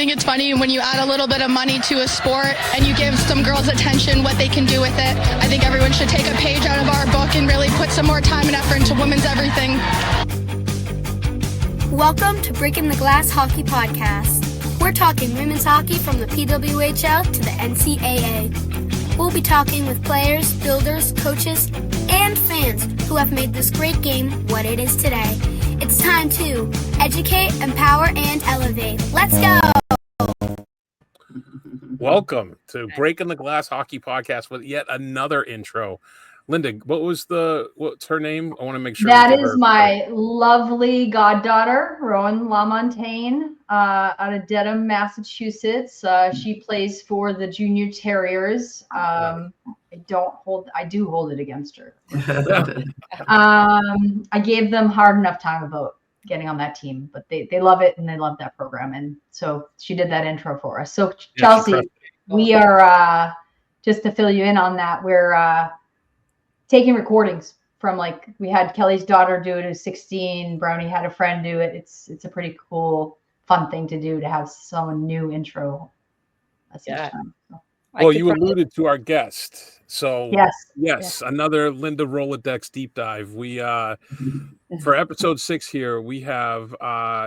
think it's funny when you add a little bit of money to a sport and you give some girls attention, what they can do with it. I think everyone should take a page out of our book and really put some more time and effort into women's everything. Welcome to Breaking the Glass Hockey Podcast. We're talking women's hockey from the PWHL to the NCAA. We'll be talking with players, builders, coaches, and fans who have made this great game what it is today. It's time to educate, empower, and elevate. Let's go! Welcome to Breaking the Glass Hockey Podcast with yet another intro. Linda, what's her name? I want to make sure. That is my lovely goddaughter, Rowan LaMontagne, out of Dedham, Massachusetts. She plays for the Junior Terriers. I do hold it against her. I gave them hard enough time about getting on that team, but they love it and they love that program. And so she did that intro for us. So Chelsea, we are, just to fill you in on that, we're taking recordings from, like, we had Kelly's daughter do it, who's 16. Brownie had a friend do it. It's a pretty cool, fun thing to do, to have someone new intro. Time, so. Well, you alluded to our guest. So yes, another Linda Rolodex deep dive. We for episode 6 here, we have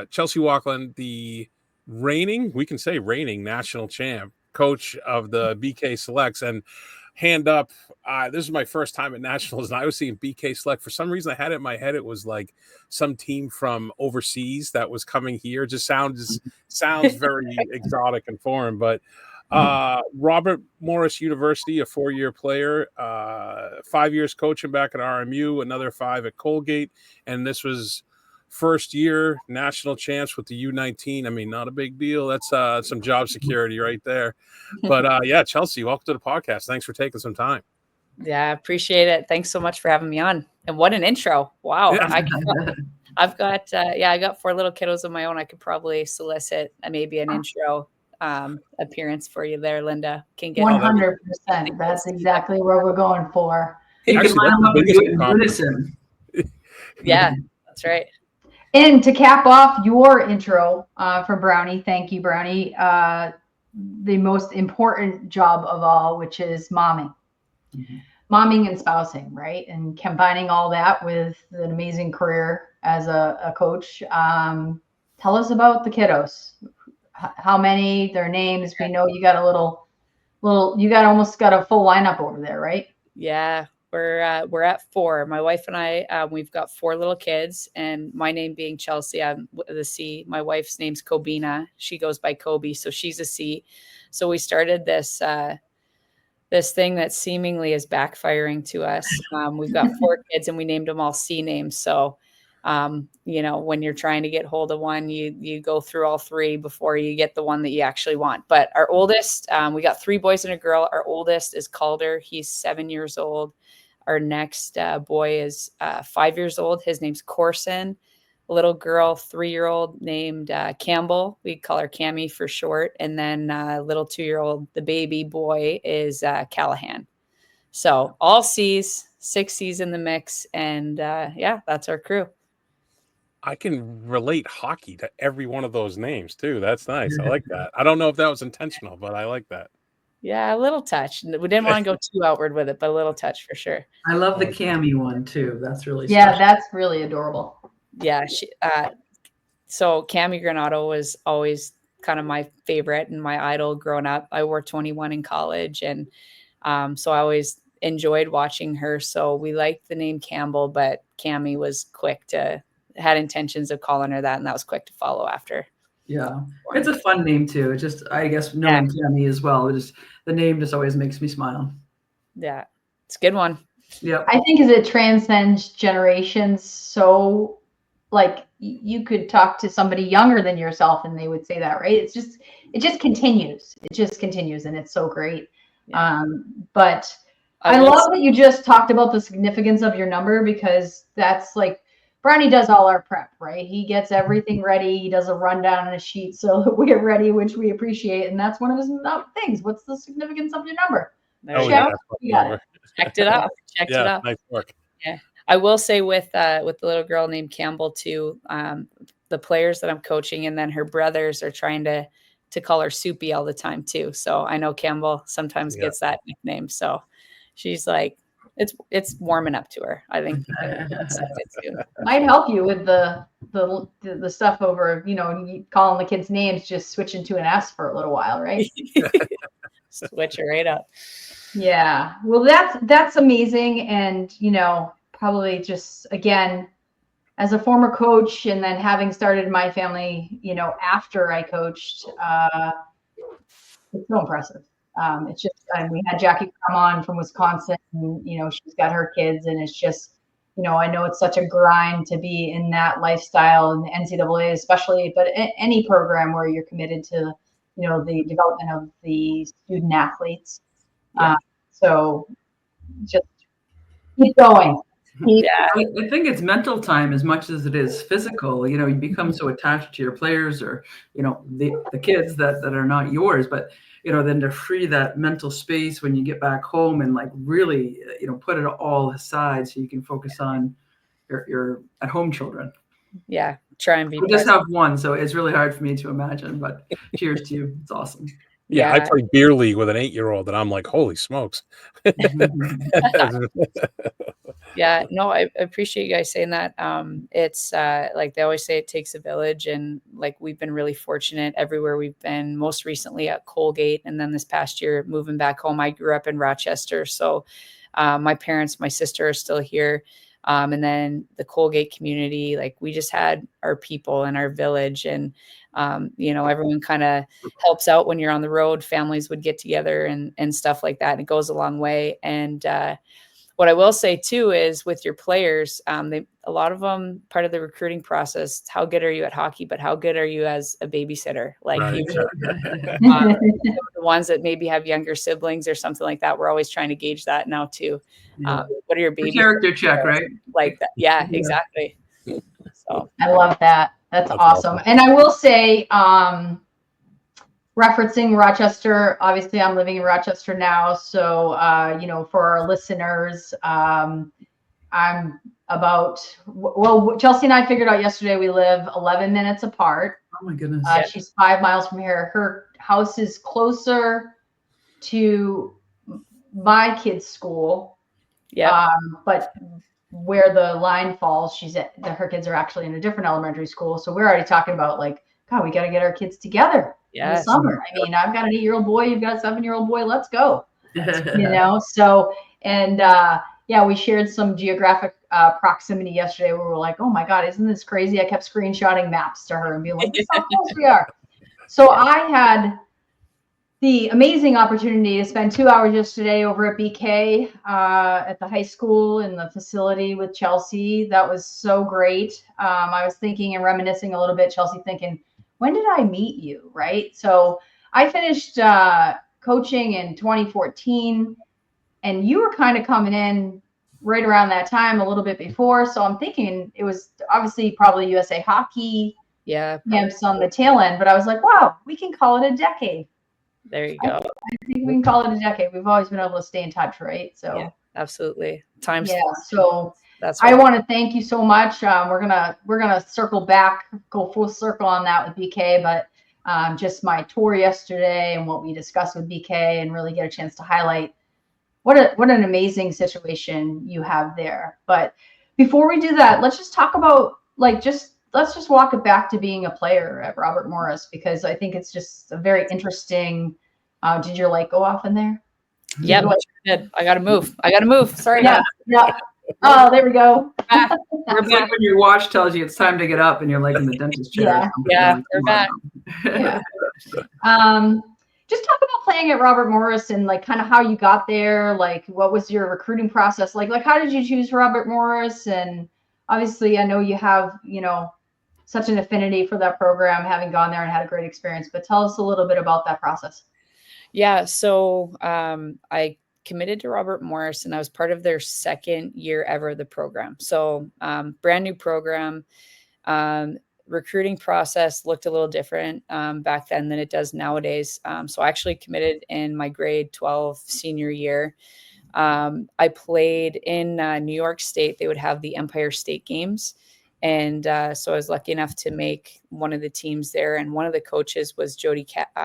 Chelsea Walkland, the reigning national champ, coach of the BK Selects. And hand up, this is my first time at nationals, and I was seeing BK Select. For some reason, I had it in my head it was like some team from overseas that was coming here. Just sounds very exotic and foreign. But Robert Morris University, a 4-year player, 5 years coaching back at RMU, another 5 at Colgate, and this was first year national champs with the U19. I mean, not a big deal. That's some job security right there. But Chelsea, welcome to the podcast. Thanks for taking some time. Yeah, appreciate it. Thanks so much for having me on. And what an intro. Wow. Yeah. I got 4 little kiddos of my own. I could probably solicit maybe an intro appearance for you there, Linda. Can get 100%. That's exactly where we're going for. Yeah, that's right. And to cap off your intro for Brownie, thank you, Brownie. The most important job of all, which is momming. Mm-hmm. Momming and spousing, right? And combining all that with an amazing career as a coach. Tell us about the kiddos. How many, their names? We know you got almost got a full lineup over there, right? Yeah. We're at 4. My wife and I, we've got 4 little kids, and my name being Chelsea, I'm the C. My wife's name's Kobina. She goes by Kobe, so she's a C. So we started this thing that seemingly is backfiring to us. We've got 4 kids, and we named them all C names. So, when you're trying to get hold of one, you go through all 3 before you get the one that you actually want. But our oldest, we got 3 boys and a girl. Our oldest is Calder. He's 7 years old. Our next boy is 5 years old. His name's Corson. A little girl, 3-year-old, named Campbell. We call her Cammy for short. And then little 2-year-old, the baby boy, is Callahan. So all C's, 6 C's in the mix. And that's our crew. I can relate hockey to every one of those names too. That's nice. I like that. I don't know if that was intentional, but I like that. Yeah, a little touch. We didn't want to go too outward with it, but a little touch for sure. I love the Cammy one too. That's really special. That's really adorable. Yeah, so Cammy Granato was always kind of my favorite and my idol growing up. I wore 21 in college, and so I always enjoyed watching her. So we liked the name Campbell, but Cammy was had intentions of calling her that, and that was quick to follow after. Yeah, it's a fun name too. It just, I guess, knowing Cammy as well, the name just always makes me smile. Yeah, it's a good one. Yeah, I think as it transcends generations, so like you could talk to somebody younger than yourself and they would say that, right? It just continues. It just continues, and it's so great. Yeah. But I love that you just talked about the significance of your number, because that's like, Brownie does all our prep, right? He gets everything ready. He does a rundown and a sheet so that we get ready, which we appreciate. And that's one of his things. What's the significance of your number? Checked it out. Checked it out. Nice work. Yeah. I will say with the little girl named Campbell too, the players that I'm coaching, and then her brothers are trying to to call her Soupy all the time too. So I know Campbell sometimes gets that nickname. So she's like, it's warming up to her. I think that's it too. Might help you with the stuff over, calling the kids names, just switching to an S for a little while, right? Switch it right up. Yeah. Well, that's amazing. And, probably just, again, as a former coach and then having started my family, after I coached, it's so impressive. It's just, we had Jackie come on from Wisconsin, and, she's got her kids, and it's just, I know it's such a grind to be in that lifestyle in the NCAA, especially, but any program where you're committed to, the development of the student athletes. So just keep going. Yeah. I think it's mental time as much as it is physical. You become so attached to your players or, the kids that are not yours, but, then to free that mental space when you get back home and like really, put it all aside so you can focus on your at home children. Yeah. Try and be We just have one, so it's really hard for me to imagine, but cheers to you. It's awesome. Yeah, I play beer league with an 8-year-old, and I'm like, holy smokes. Yeah, no, I appreciate you guys saying that. It's like they always say, it takes a village, and like we've been really fortunate everywhere we've been. Most recently at Colgate, and then this past year moving back home. I grew up in Rochester, so my parents, my sister are still here. And then the Colgate community, like we just had our people in our village, and everyone kind of helps out when you're on the road. Families would get together and stuff like that. And it goes a long way. And what I will say too is with your players, a lot of them, part of the recruiting process, how good are you at hockey, but how good are you as a babysitter? Like the ones that maybe have younger siblings or something like that. We're always trying to gauge that now too. What are your baby character check, right? Like that. Yeah, exactly. So I love that. That's awesome. And I will say, referencing Rochester, obviously I'm living in Rochester now. So, for our listeners, I'm about, Chelsea and I figured out yesterday we live 11 minutes apart. Oh my goodness. She's 5 miles from here. Her house is closer to my kids' school. Yeah. But where the line falls, her kids are actually in a different elementary school. So we're already talking about like, God, we got to get our kids together in the summer. I mean, I've got an 8-year-old boy, you've got a 7-year-old boy. Let's go. So, and we shared some geographic proximity yesterday where we're like, oh my God, isn't this crazy? I kept screenshotting maps to her and being like, this is how close we are. So I had the amazing opportunity to spend 2 hours yesterday over at BK at the high school in the facility with Chelsea. That was so great. I was thinking and reminiscing a little bit, Chelsea, thinking, when did I meet you? Right. So I finished coaching in 2014, and you were kind of coming in right around that time, a little bit before. So I'm thinking it was obviously probably USA Hockey camps on the tail end, but I was like, wow, we can call it a decade. There you go. I think we can call it a decade. We've always been able to stay in touch, right? So yeah, absolutely. Time's so that's I want to thank you so much. We're gonna circle back, go full circle on that with BK, but just my tour yesterday and what we discussed with BK, and really get a chance to highlight what an amazing situation you have there. But before we do that, let's just talk about let's just walk it back to being a player at Robert Morris, because I think it's just a very interesting. Did your light go off in there? Yep. I gotta move. Sorry. Yeah. Oh, there we go. It's like when your watch tells you it's time to get up and you're like in the dentist chair. Yeah, we're back. Just talk about playing at Robert Morris and like kind of how you got there. Like, what was your recruiting process like? Like, how did you choose Robert Morris? And obviously, I know you have, such an affinity for that program, having gone there and had a great experience. But tell us a little bit about that process. Yeah. So I committed to Robert Morris, and I was part of their second year ever of the program. So brand new program. Recruiting process looked a little different back then than it does nowadays. So I actually committed in my grade 12 senior year. I played in New York State. They would have the Empire State Games. And so I was lucky enough to make one of the teams there. And one of the coaches was Jody Katz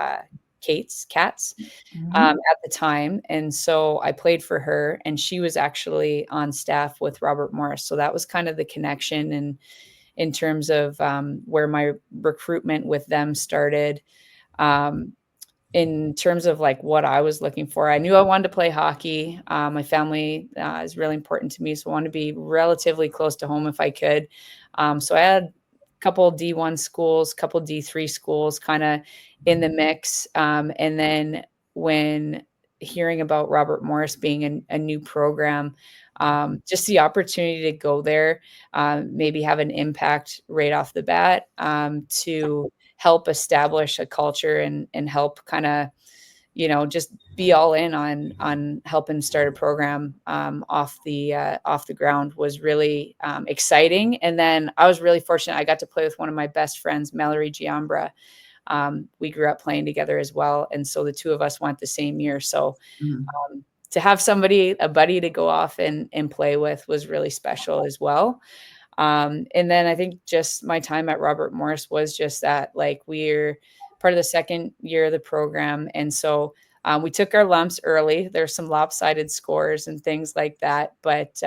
at the time. And so I played for her, and she was actually on staff with Robert Morris. So that was kind of the connection, and in terms of where my recruitment with them started. In terms of like what I was looking for, I knew I wanted to play hockey. My family is really important to me, so I wanted to be relatively close to home if I could. So I had a couple D1 schools, couple D3 schools kind of in the mix. And then when hearing about Robert Morris being a new program, just the opportunity to go there, maybe have an impact right off the bat, to help establish a culture and help kind of, just be all in on helping start a program off the ground was really exciting. And then I was really fortunate. I got to play with one of my best friends, Mallory Giambra. We grew up playing together as well. And so the two of us went the same year. So to have a buddy to go off and play with was really special as well. And then I think just my time at Robert Morris was just that, like, we're part of the second year of the program. And so we took our lumps early. There's some lopsided scores and things like that. But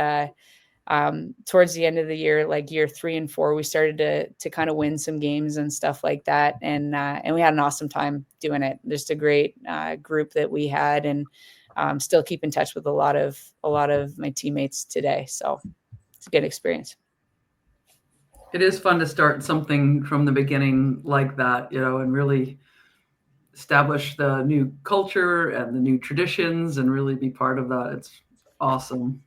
towards the end of the year, like year 3 and 4, we started to kind of win some games and stuff like that. And we had an awesome time doing it. Just a great group that we had, and still keep in touch with a lot of my teammates today. So it's a good experience. It is fun to start something from the beginning like that, and really establish the new culture and the new traditions and really be part of that. It's awesome.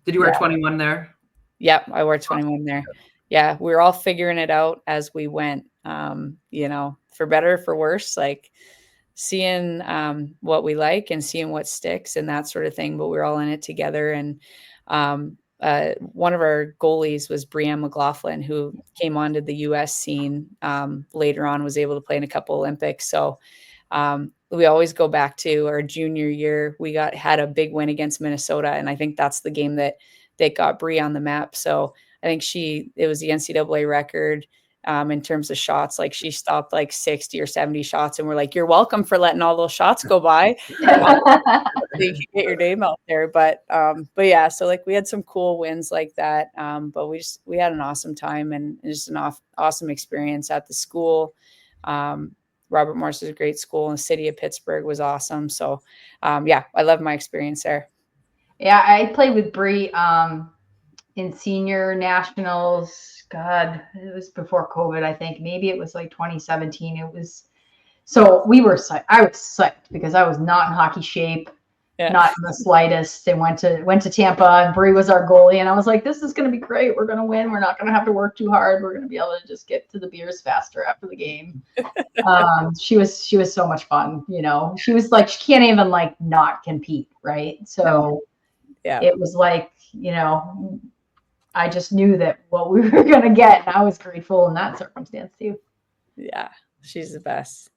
Did you wear 21 there? Yep, I wore 21 there. Yeah, we were all figuring it out as we went, for better, for worse, like seeing what we like and seeing what sticks and that sort of thing. But we're all in it together. And one of our goalies was Brianne McLaughlin, who came onto the U.S. scene later on, was able to play in a couple Olympics. So we always go back to our junior year. We had a big win against Minnesota, and I think that's the game that got Brie on the map. So I think it was the NCAA record in terms of shots. Like, she stopped like 60 or 70 shots, and we're like, "You're welcome for letting all those shots go by." You can get your name out there. But yeah, so like we had some cool wins like that. But we had an awesome time, and just an awesome experience at the school. Robert Morris is a great school, and the city of Pittsburgh was awesome. So yeah, I love my experience there. Yeah, I played with Bree in senior nationals. God, it was before COVID, I think. Maybe it was like 2017. So we were psyched. I was psyched because I was not in hockey shape, not in the slightest. And went to Tampa, and Bree was our goalie, and I was like, this is going to be great. We're going to win. We're not going to have to work too hard. We're going to be able to just get to the beers faster after the game. She was so much fun. She was like, she can't even like not compete, right? So yeah, it was like, I just knew that what we were going to get, and I was grateful in that circumstance too. Yeah, she's the best.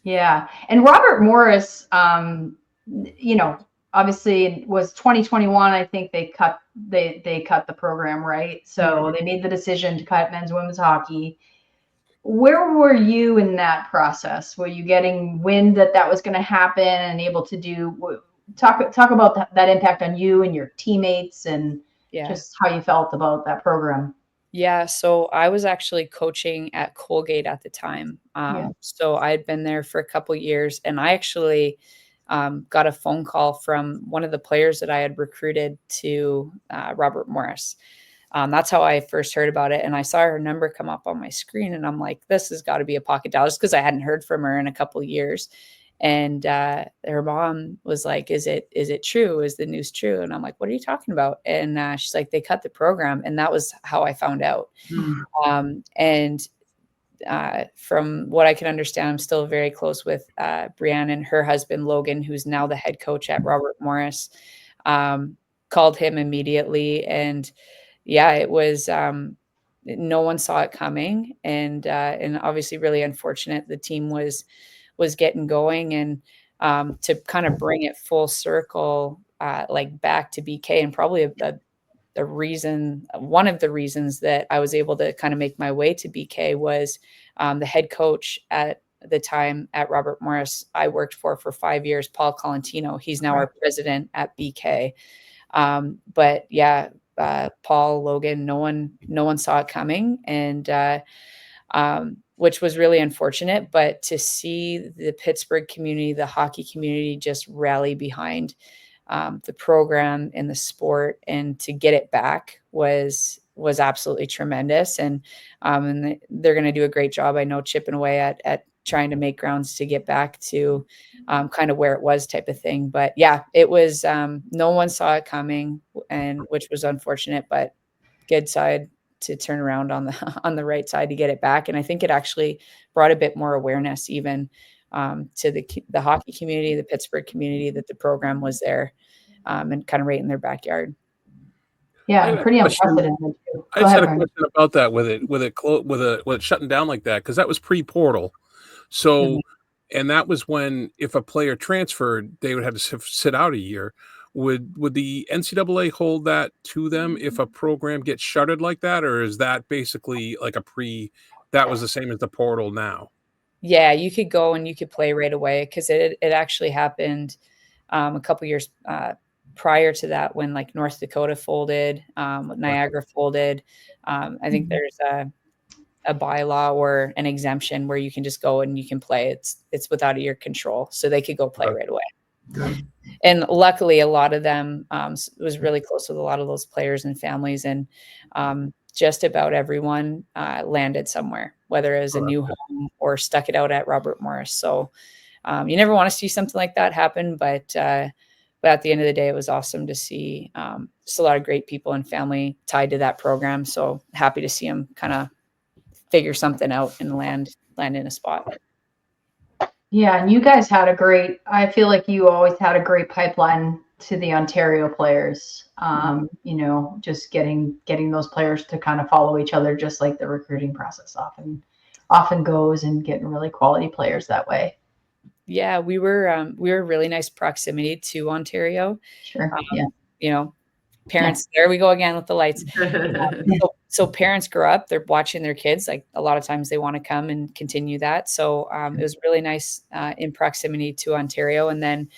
Yeah. And Robert Morris, obviously it was 2021. I think they cut the program, right? So they made the decision to cut men's and women's hockey. Where were you in that process? Were you getting wind that was going to happen and able to talk about that impact on you and your teammates, and just how you felt about that program? Yeah, so I was actually coaching at Colgate at the time. So I had been there for a couple years, and I actually got a phone call from one of the players that I had recruited to Robert Morris. That's how I first heard about it. And I saw her number come up on my screen, and I'm like, this has got to be a pocket dial, just because I hadn't heard from her in a couple years. And her mom was like, is it true? Is the news true? And I'm like, what are you talking about? And she's like, they cut the program. And that was how I found out. And from what I can understand, I'm still very close with Brianne and her husband, Logan, who's now the head coach at Robert Morris. Called him immediately. And yeah, it was, no one saw it coming. And obviously really unfortunate. The team was getting going, and to kind of bring it full circle, like back to BK, and probably one of the reasons that I was able to kind of make my way to BK was the head coach at the time at Robert Morris I worked for 5 years, Paul Colantino. He's now our president at BK. But yeah, Paul, Logan, no one saw it coming, and which was really unfortunate. But to see the Pittsburgh community, the hockey community, just rally behind the program and the sport, and to get it back was absolutely tremendous. And they're going to do a great job, I know, chipping away at trying to make grounds to get back to kind of where it was, type of thing. But yeah, it was, no one saw it coming, and which was unfortunate, but good side to turn around on the right side to get it back. And I think it actually brought a bit more awareness even to the hockey community, the Pittsburgh community, that the program was there and kind of right in their backyard. Yeah, pretty unprecedented too. I just had a question about that with it shutting down like that, because that was pre-portal. So, and that was when, if a player transferred, they would have to sit out a year. Would the NCAA hold that to them if a program gets shuttered like that, or is that basically like that was the same as the portal now? Yeah, you could go and you could play right away, because it actually happened a couple years prior to that, when like North Dakota folded, Niagara folded. I think there's a bylaw or an exemption where you can just go and you can play. It's without your control, so they could go play right away. Good. And luckily, a lot of them was really close with a lot of those players and families, and just about everyone landed somewhere, whether it was a new home or stuck it out at Robert Morris. So you never want to see something like that happen, but at the end of the day, it was awesome to see just a lot of great people and family tied to that program. So happy to see them kind of figure something out and land in a spot. Yeah, and you guys had I feel like you always had a great pipeline to the Ontario players. Just getting those players to kind of follow each other, just like the recruiting process often goes, and getting really quality players that way. Yeah, we were really nice proximity to Ontario. Sure. Parents, there we go again with the lights. So parents grow up, they're watching their kids. Like, a lot of times they want to come and continue that. So it was really nice in proximity to Ontario. And then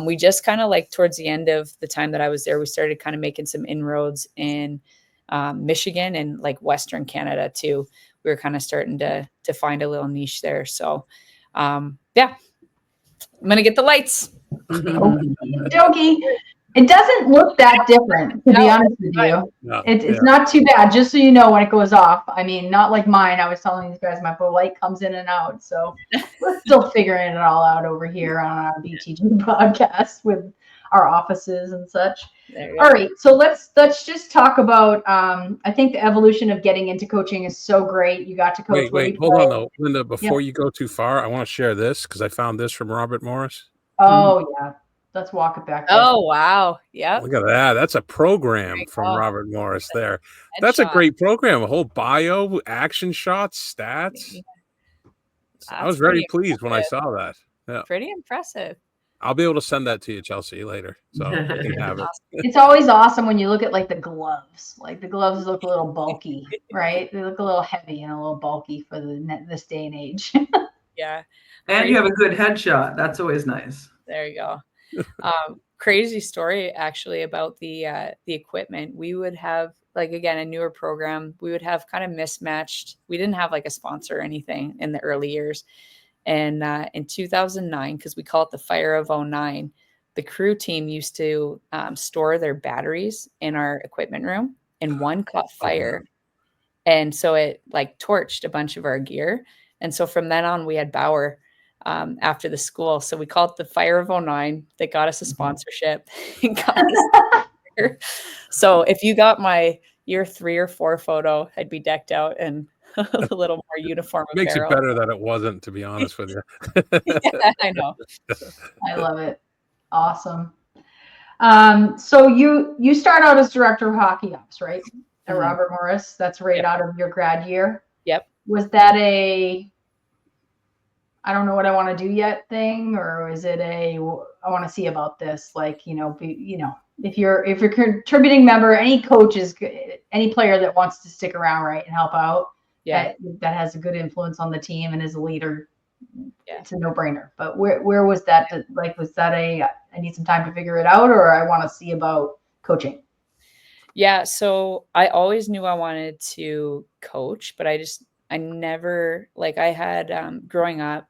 we just kind of, like, towards the end of the time that I was there, we started kind of making some inroads in Michigan and like Western Canada too. We were kind of starting to find a little niche there. So yeah, I'm going to get the lights. Jokey. It doesn't look that different, to be honest with you. No, it's not too bad, just so you know, when it goes off. I mean, not like mine. I was telling these guys my light comes in and out. So we're still figuring it all out over here on our BTG podcast with our offices and such. All right. So let's just talk about, I think the evolution of getting into coaching is so great. You got to coach. Wait, hold on though, Linda, before you go too far, I want to share this, because I found this from Robert Morris. Oh, yeah. Let's walk it back. Oh, wow. Yeah. Look at that. That's a program from Robert Morris there. That's a great program. A whole bio, action shots, stats. I was very pleased when I saw that. Yeah. Pretty impressive. I'll be able to send that to you, Chelsea, later. So you can have it. It's always awesome when you look at like the gloves. Like, the gloves look a little bulky, right? They look a little heavy and a little bulky for this day and age. Yeah. And you have a good headshot. That's always nice. There you go. Crazy story actually about the equipment. We would have, like, again, a newer program. We would have kind of mismatched. We didn't have like a sponsor or anything in the early years. And in 2009, because we call it the Fire of 09, the crew team used to store their batteries in our equipment room, and one caught fire. And so it like torched a bunch of our gear. And so from then on, we had Bauer after the school. So we called it the Fire of 09. They got us a sponsorship. So if you got my year 3 or 4 photo, I'd be decked out and a little more uniform. Makes it better that it wasn't, to be honest with you. Yeah, I know. I love it. Awesome. So you start out as director of hockey ops, right? At Robert Morris. That's right out of your grad year. Yep. Was that I don't know what I want to do yet thing, or is it I want to see about this, like, if you're a contributing member, any coach is any player that wants to stick around, right, and help out. Yeah. That has a good influence on the team and is a leader. Yeah. It's a no-brainer. But where was that? Like, was that I need some time to figure it out, or I want to see about coaching? Yeah. So I always knew I wanted to coach, but I never, like, I had growing up,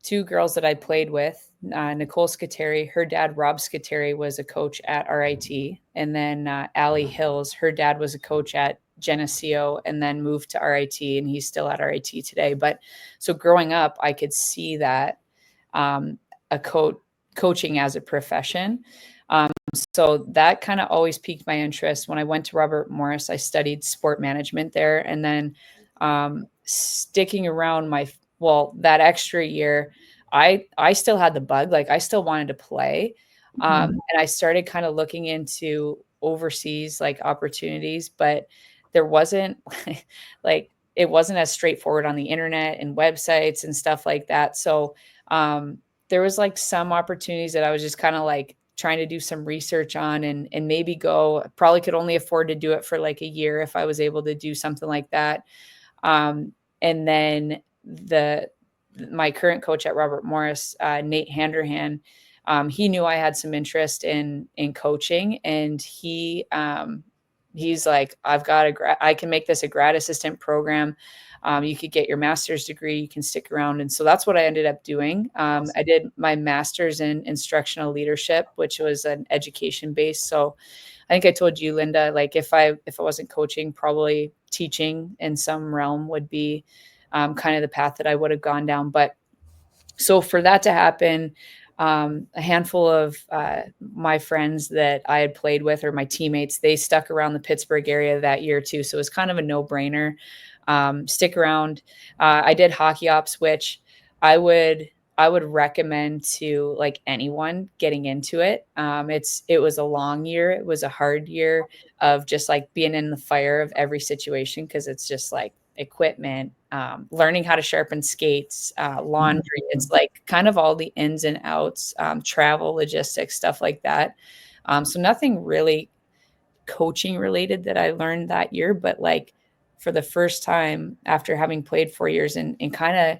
two girls that I played with, Nicole Scateri, her dad, Rob Scateri, was a coach at RIT. And then Allie Hills, her dad was a coach at Geneseo and then moved to RIT, and he's still at RIT today. But so growing up, I could see that coaching as a profession. So that kind of always piqued my interest. When I went to Robert Morris, I studied sport management there. And then sticking around that extra year, I still had the bug. Like, I still wanted to play. And I started kind of looking into overseas like opportunities, but there wasn't like, it wasn't as straightforward on the internet and websites and stuff like that. So there was like some opportunities that I was just kind of like trying to do some research on and maybe probably could only afford to do it for like a year if I was able to do something like that. And then my current coach at Robert Morris, Nate Handerhan, he knew I had some interest in coaching, and he's like, I can make this a grad assistant program. You could get your master's degree, you can stick around. And so that's what I ended up doing. I did my master's in instructional leadership, which was an education base. So I think I told you, Linda, like if I wasn't coaching, probably teaching in some realm would be kind of the path that I would have gone down. But so for that to happen, a handful of my friends that I had played with, or my teammates, they stuck around the Pittsburgh area that year too. So it was kind of a no-brainer. Stick around. I did hockey ops, which I would recommend to like anyone getting into it. It was a long year. It was a hard year of just like being in the fire of every situation, because it's just like equipment, learning how to sharpen skates, laundry. It's like kind of all the ins and outs, travel, logistics, stuff like that. So nothing really coaching related that I learned that year, but like for the first time after having played 4 years and kind of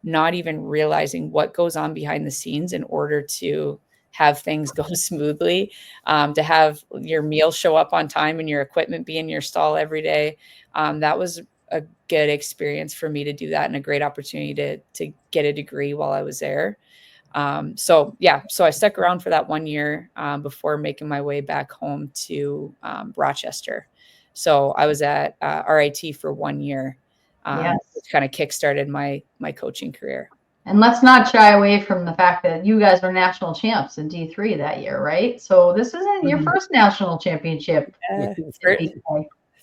not even realizing what goes on behind the scenes in order to have things go smoothly, to have your meal show up on time and your equipment be in your stall every day. That was a good experience for me to do that, and a great opportunity to get a degree while I was there. So I stuck around for that 1 year before making my way back home to Rochester. So I was at RIT for 1 year, which kind of kickstarted my coaching career. And let's not shy away from the fact that you guys were national champs in D3 that year, right? So this isn't your first national championship.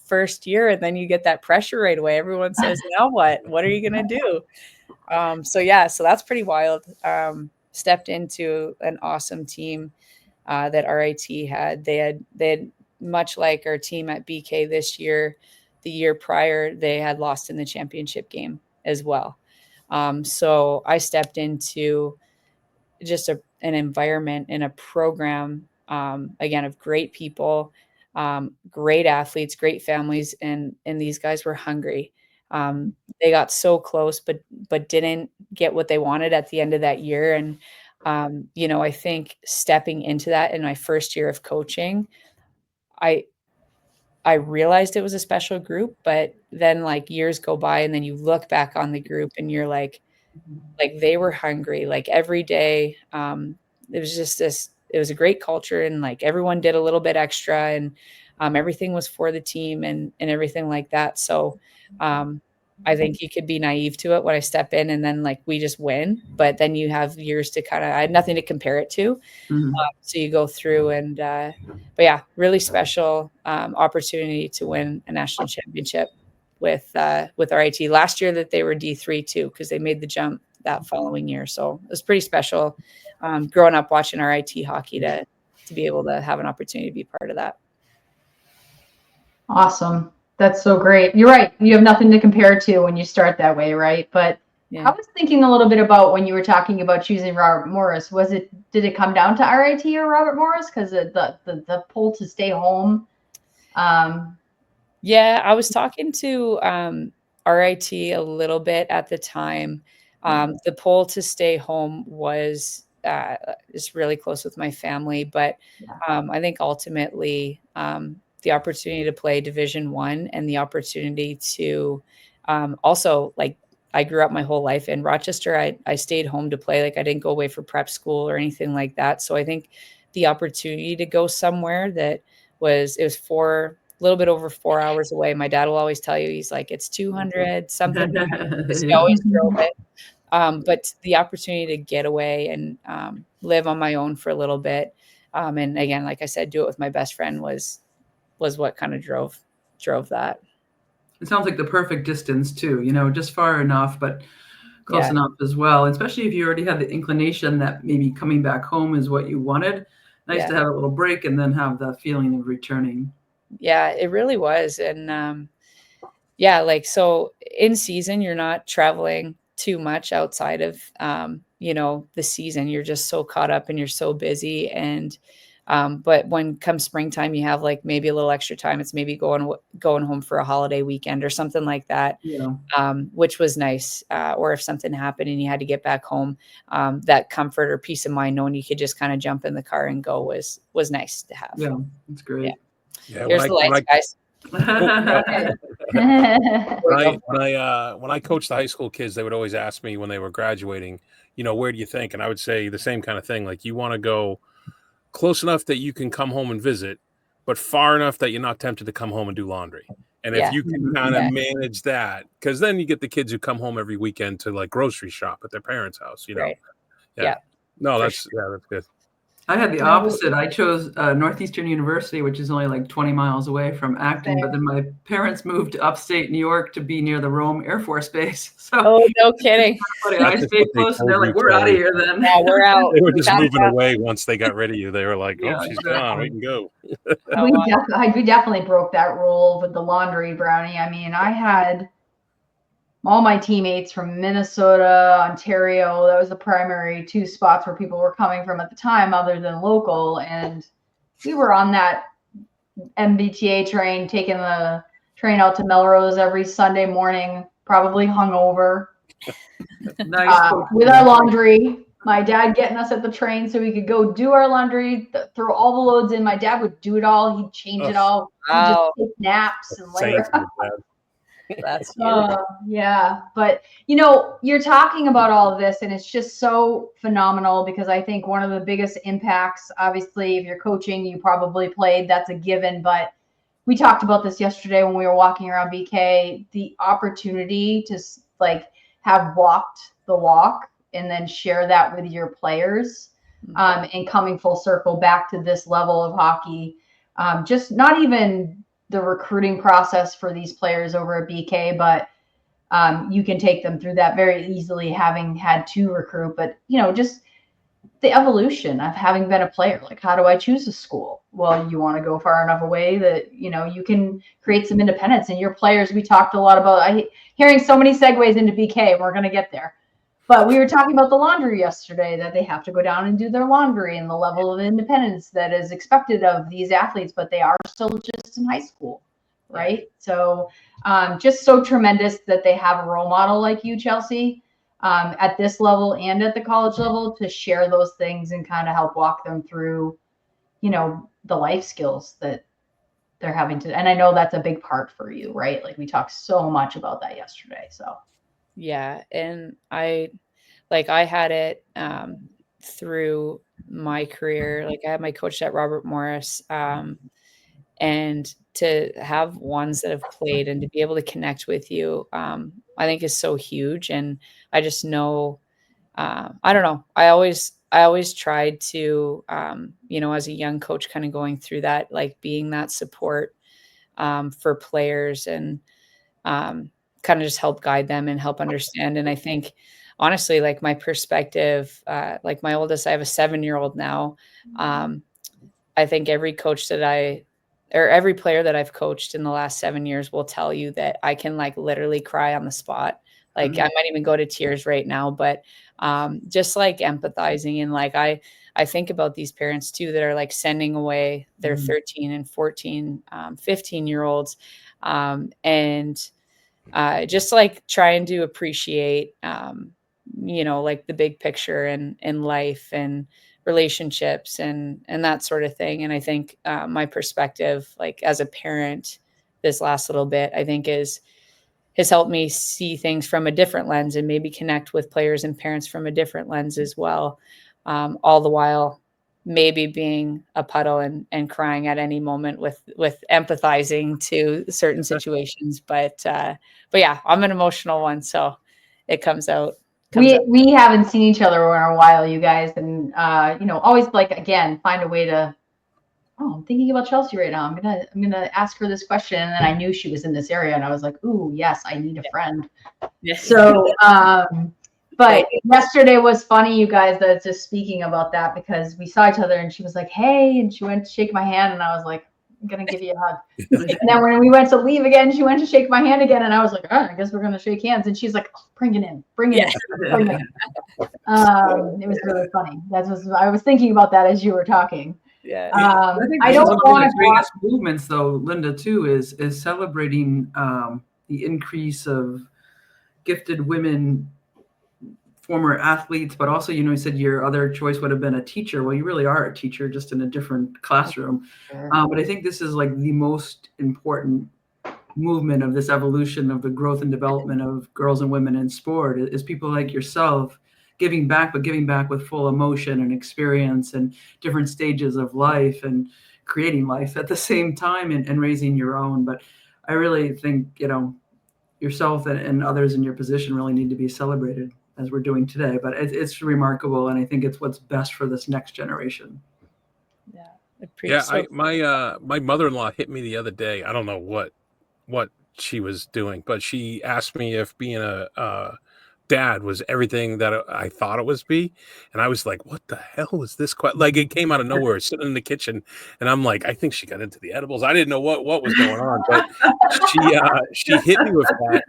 First year, and then you get that pressure right away. Everyone says, now what? What are you going to do? So that's pretty wild. Stepped into an awesome team that RIT had. They had much like our team at BK this year, the year prior, they had lost in the championship game as well. So I stepped into just an environment and a program, again, of great people, great athletes, great families, and these guys were hungry. They got so close, but didn't get what they wanted at the end of that year. And, I think stepping into that in my first year of coaching, I realized it was a special group, but then like years go by and then you look back on the group and you're like they were hungry, like every day. It was just it was a great culture, and like everyone did a little bit extra, and everything was for the team and everything like that. So I think you could be naive to it when I step in and then like we just win, but then you have years to I had nothing to compare it to. So you go through and, but yeah, really special opportunity to win a national championship with RIT last year, that they were D3 too, because they made the jump that following year. So it was pretty special growing up watching RIT hockey to be able to have an opportunity to be part of that. Awesome. That's so great. You're right. You have nothing to compare to when you start that way, right? But I was thinking a little bit about when you were talking about choosing Robert Morris. Did it come down to RIT or Robert Morris? Because the pull to stay home. Yeah, I was talking to RIT a little bit at the time. The pull to stay home was is really close with my family, but I think ultimately the opportunity to play Division I and the opportunity to also, like, I grew up my whole life in Rochester. I stayed home to play. Like, I didn't go away for prep school or anything like that. So I think the opportunity to go somewhere that it was a little bit over 4 hours away. My dad will always tell you, he's like, it's 200 something. He always drove it. But the opportunity to get away and live on my own for a little bit. And again, like I said, do it with my best friend was what kind of drove that. It sounds like the perfect distance too, just far enough, but close enough as well. Especially if you already had the inclination that maybe coming back home is what you wanted. Nice to have a little break and then have the feeling of returning. Yeah, it really was. And like, so in season, you're not traveling too much outside of, the season. You're just so caught up and you're so busy. And but when comes springtime, you have like maybe a little extra time. It's maybe going home for a holiday weekend or something like that, which was nice. Or if something happened and you had to get back home, that comfort or peace of mind knowing you could just kind of jump in the car and go was nice to have. Yeah, that's great. Yeah, here's the lights, guys. When I coached the high school kids, they would always ask me when they were graduating, where do you think? And I would say the same kind of thing. Like, you want to go close enough that you can come home and visit, but far enough that you're not tempted to come home and do laundry. And if you can kind of manage that, because then you get the kids who come home every weekend to like grocery shop at their parents' house, Right. No, that's good. I had the opposite. I chose Northeastern University, which is only like 20 miles away from Acton. But then my parents moved to upstate New York to be near the Rome Air Force Base. So no kidding. I stayed close, and they're like, "We're out of here then." Yeah, we're out. They were just moving away once they got rid of you. They were like, "Oh, she's gone. We can go." We definitely broke that rule with the laundry, Brownie. I mean, I had all my teammates from Minnesota, Ontario. That was the primary two spots where people were coming from at the time, other than local. And we were on that MBTA train, taking the train out to Melrose every Sunday morning, probably hungover, with our laundry. My dad getting us at the train so we could go do our laundry, throw all the loads in. My dad would do it all. He'd change it all. He'd just take naps and lay around. That's yeah. But you're talking about all of this, and it's just so phenomenal, because I think one of the biggest impacts, obviously, if you're coaching, you probably played, that's a given. But we talked about this yesterday when we were walking around BK, the opportunity to have walked the walk and then share that with your players, and coming full circle back to this level of hockey. Just not even the recruiting process for these players over at BK, but you can take them through that very easily, having had to recruit. But just the evolution of having been a player. Like, how do I choose a school? Well, you want to go far enough away that you can create some independence. And your players, we talked a lot about hearing so many segues into BK. We're going to get there. But we were talking about the laundry yesterday, that they have to go down and do their laundry, and the level of independence that is expected of these athletes, but they are still just in high school, right? So just so tremendous that they have a role model like you, Chelsea, at this level and at the college level, to share those things and kind of help walk them through, the life skills that they're having to. And I know that's a big part for you, right? Like, we talked so much about that yesterday. So. Yeah. And I had it through my career. Like, I had my coach at Robert Morris, and to have ones that have played and to be able to connect with you, I think is so huge. And I just know, I don't know. I always tried to, as a young coach, kind of going through that, like being that support for players, and kind of just help guide them and help understand. And I think, honestly, like, my perspective, like my oldest, I have a 7-year-old now. I think every player that I've coached in the last 7 years will tell you that I can, like, literally cry on the spot Like I might even go to tears right now, but just like empathizing, and like I think about these parents too that are like sending away their 13 and 14, 15-year-olds, and just like trying to appreciate, like the big picture and in life and relationships and that sort of thing. And I think my perspective, like as a parent, this last little bit, I think has helped me see things from a different lens and maybe connect with players and parents from a different lens as well. All the while maybe being a puddle and crying at any moment with empathizing to certain situations. But yeah, I'm an emotional one. So it comes out. We haven't seen each other in a while, you guys. And, always like, again, find a way to, I'm thinking about Chelsea right now. I'm gonna ask her this question, and then I knew she was in this area, and I was like, "Ooh, yes, I need a friend." Yes. So, but yesterday was funny, you guys. That's just speaking about that, because we saw each other, and she was like, "Hey," and she went to shake my hand, and I was like, "I'm gonna give you a hug." And then when we went to leave again, she went to shake my hand again, and I was like, "Oh, I guess we're gonna shake hands." And she's like, oh, "Bring it in, bring it in." Bring it in. It was really funny. I was thinking about that as you were talking. Yeah. I don't want to. Greatest movements, though, Linda, too, is celebrating the increase of gifted women, former athletes, but also, you said your other choice would have been a teacher. Well, you really are a teacher, just in a different classroom. But I think this is like the most important movement of this evolution of the growth and development of girls and women in sport is people like yourself giving back, but giving back with full emotion and experience and different stages of life and creating life at the same time and raising your own. But I really think, yourself and others in your position really need to be celebrated, as we're doing today. But it's remarkable, and I think it's what's best for this next generation. Yeah, my mother-in-law hit me the other day. I don't know what she was doing, but she asked me if being a dad was everything that I thought it was be, and I was like, "What the hell was this?" Like it came out of nowhere, sitting in the kitchen, and I'm like, "I think she got into the edibles." I didn't know what was going on, but she hit me with that,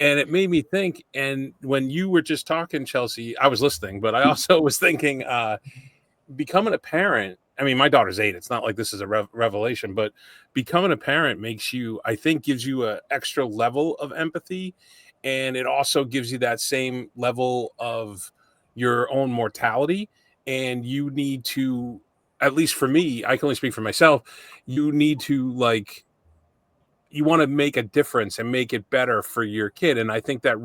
and it made me think. And when you were just talking, Chelsea, I was listening, but I also was thinking, becoming a parent. I mean, my daughter's 8. It's not like this is a revelation, but becoming a parent makes you, I think, gives you an extra level of empathy. And it also gives you that same level of your own mortality. And you need to, at least for me, I can only speak for myself, you need to you want to make a difference and make it better for your kid. And I think that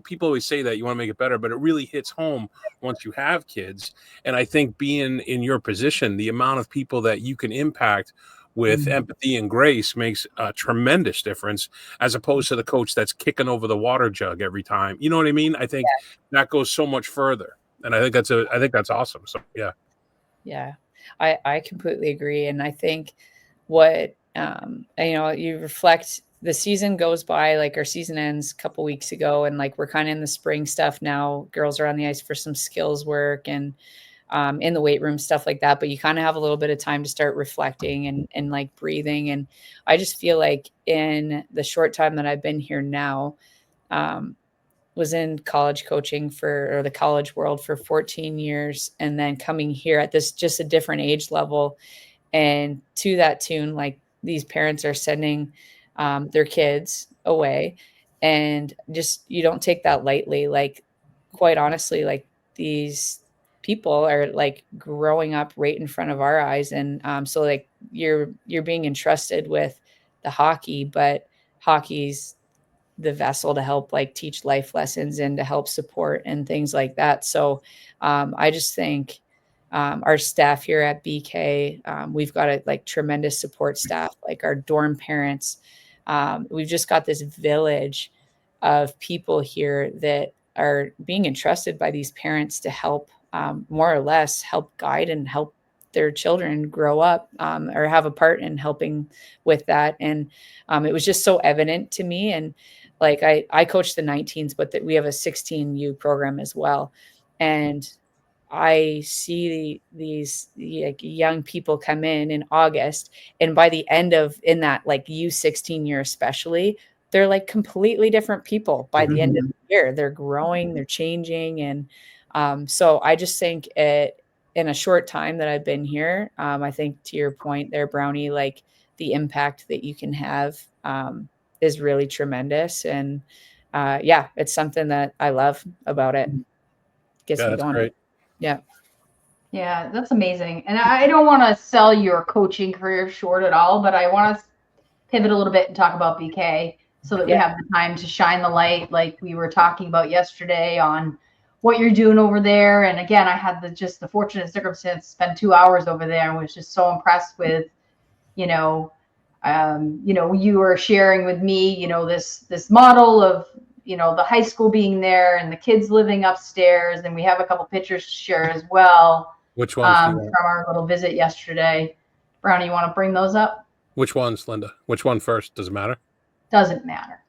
people always say that you want to make it better, but it really hits home once you have kids. And I think being in your position, the amount of people that you can impact with empathy and grace makes a tremendous difference, as opposed to the coach that's kicking over the water jug every time. You know what I mean? I think that goes so much further. And I think that's awesome. So, yeah. Yeah, I completely agree. And I think what, you reflect, the season goes by, like our season ends a couple weeks ago, and like we're kind of in the spring stuff now. Girls are on the ice for some skills work and in the weight room, stuff like that. But you kind of have a little bit of time to start reflecting and like breathing. And I just feel like in the short time that I've been here now, was in college coaching or the college world for 14 years. And then coming here at this, just a different age level. And to that tune, like these parents are sending their kids away, and just, you don't take that lightly. Like, quite honestly, like these people are like growing up right in front of our eyes. And so like you're being entrusted with the hockey, but hockey's the vessel to help like teach life lessons and to help support and things like that. So I just think our staff here at BK, we've got a like tremendous support staff, like our dorm parents. We've just got this village of people here that are being entrusted by these parents to help, more or less help guide and help their children grow up, or have a part in helping with that. And it was just so evident to me. And like I coach the 19s, but we have a 16U program as well. And I see these like young people come in August, and by the end of in that like U16 year especially, they're like completely different people by the end of Mhm. the year. They're growing, they're changing. And so I just think in a short time that I've been here, I think to your point there, Brownie, like the impact that you can have is really tremendous. And yeah, it's something that I love about it. Gets Yeah, me that's going. great. Yeah. Yeah, that's amazing. And I don't want to sell your coaching career short at all, but I want to pivot a little bit and talk about BK so that we Yeah. have the time to shine the light like we were talking about yesterday on what you're doing over there. And again, I had the fortunate circumstance to spend 2 hours over there and was just so impressed with, you know, you were sharing with me, this model of, the high school being there and the kids living upstairs. And we have a couple pictures to share as well Which ones do you want? from our little visit yesterday. Brownie, you want to bring those up? Which ones, Linda? Which one first? Does it matter? Doesn't matter.